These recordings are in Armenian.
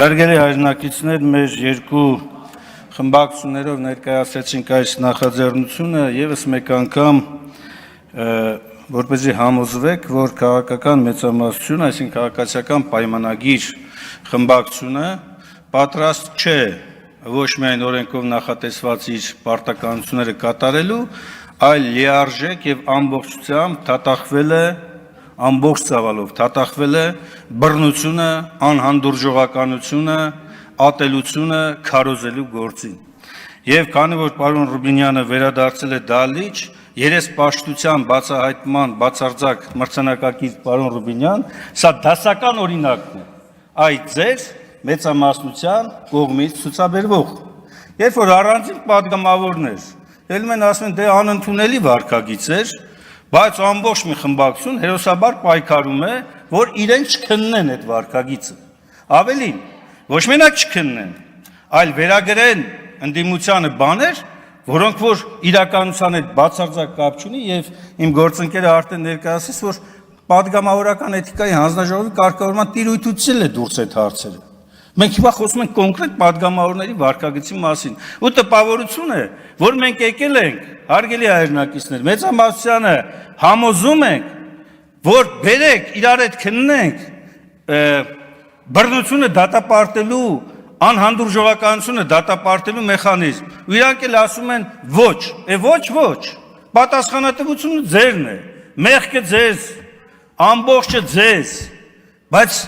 Հարգելի հայրենակիցներ, մեր երկու խմբակցություններով ներկայացրեցինք այս նախաձեռնությունը եւս մեկ անգամ որպեսզի համոզվեք, որ քաղաքական մեծամասնությունը, այսինքն քաղաքացիական պայմանագիր խմբակցությունը պատրաստ չէ ոչ միայն օրենքով նախատեսված իր պարտականությունները կատարելու, այլ լիարժեք եւ ամբողջությամբ դատախվել է ամբողջ ծավալով դատախվել է բռնությունը, անհանդուրժողականությունը, ատելությունը քարոզելու գործին։ Եվ քանի որ պարոն Ռուբինյանը վերադարձել է դալիճ, երեսպաշտության բացահայտման բացարձակ մրցանակակիր պարոն Ռուբինյան, սա դասական օրինակն է այդ ձեր մեծամասնության կողմից ցուցաբերվող։ Երբ որ առանձին պատգամավորներ ելում են ասում են դե անընդունելի վարքագիծ էր, բայց ամբողջ մի խմբակցություն հերոսաբար պայքարում է, որ իրենք չքննեն այդ վարքագիծը։ Ավելին, ոչ մենակ չքննեն, այլ վերագրեն ընդդիմությանը բաներ, որոնք որ իրականության հետ բացարձակ կապ չունի եւ իմ գործընկերը արդեն ներկայացրեց, որ պատգամավորական էթիկայի հանձնաժողովի կարգավորման տիրույթությունն է դուրս այդ հարցերը։ Մենք հիմա խոսում ենք կոնկրետ պատգամավորների վարքագծի մասին։ Ու տպավորություն է, որ մենք եկել ենք, հարգելի հայրենակիցներ, մեծամասնությանը համոզում ենք, որ բերեք իրար հետ քննենք բռնությունը դատապարտելու, անհանդուրժողականությունը դատապարտելու մեխանիզմ։ Ու իրանք էլ ասում են ոչ, պատասխանատվությունը ձերն է, մեղքը ձեզ, ամբողջը ձեզ, բայց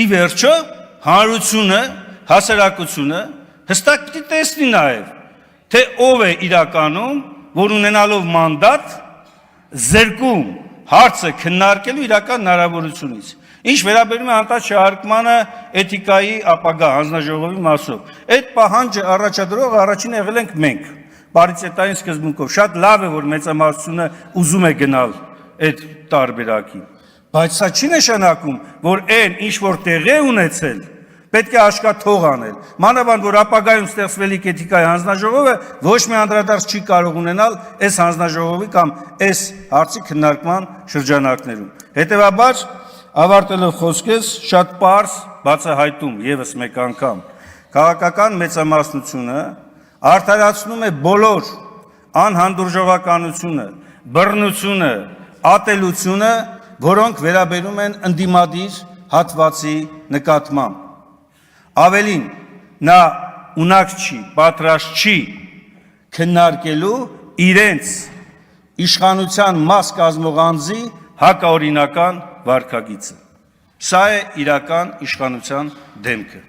ի վերջո հանրությունը, հասարակությունը հստակ պիտի տեսնի նաև, թե ով է իրականում, որ ունենալով մանդատ զրկում հարցը քննարկելու իրական հնարավորությունից։ Ինչ վերաբերում է հանդարտ չհարկմանը էթիկայի ապագա հանձնաժողովի մասով, այդ պահանջը առաջադրող առաջին եղել ենք մենք, պարիտետային սկզբունքով։ Շատ լավ է, որ մեծամասնությունը ուզում է գնալ այդ տարբերակին, բայց սա չի նշանակում, որ այն ինչ որ տեղի է ունեցել, պետք է աշկաթող անել։ Մանավանդ որ ապագայում ստեղծվելիք էթիկայի հանձնաժողովը ոչ մի անդրադարձ չի կարող ունենալ այս հանձնաժողովի կամ այս հարցի քննարկման շրջանակներում։ Հետևաբար, ավարտելով խոսքս, շատ պարզ բացահայտում եւս մեկ անգամ քաղաքական մեծամասնությունը արդարացնում է բոլոր անհանդուրժողականությունը, բռնությունը, ատելությունը, որոնք վերաբերում են ընդդիմադիր հատվածի նկատմամբ։ Ավելին, նա ունակ չի, պատրաստ չի քննարկելու իրենց իշխանության մաս կազմող անձի հակաօրինական վարքագիծը։ Սա է իրական իշխանության դեմքը։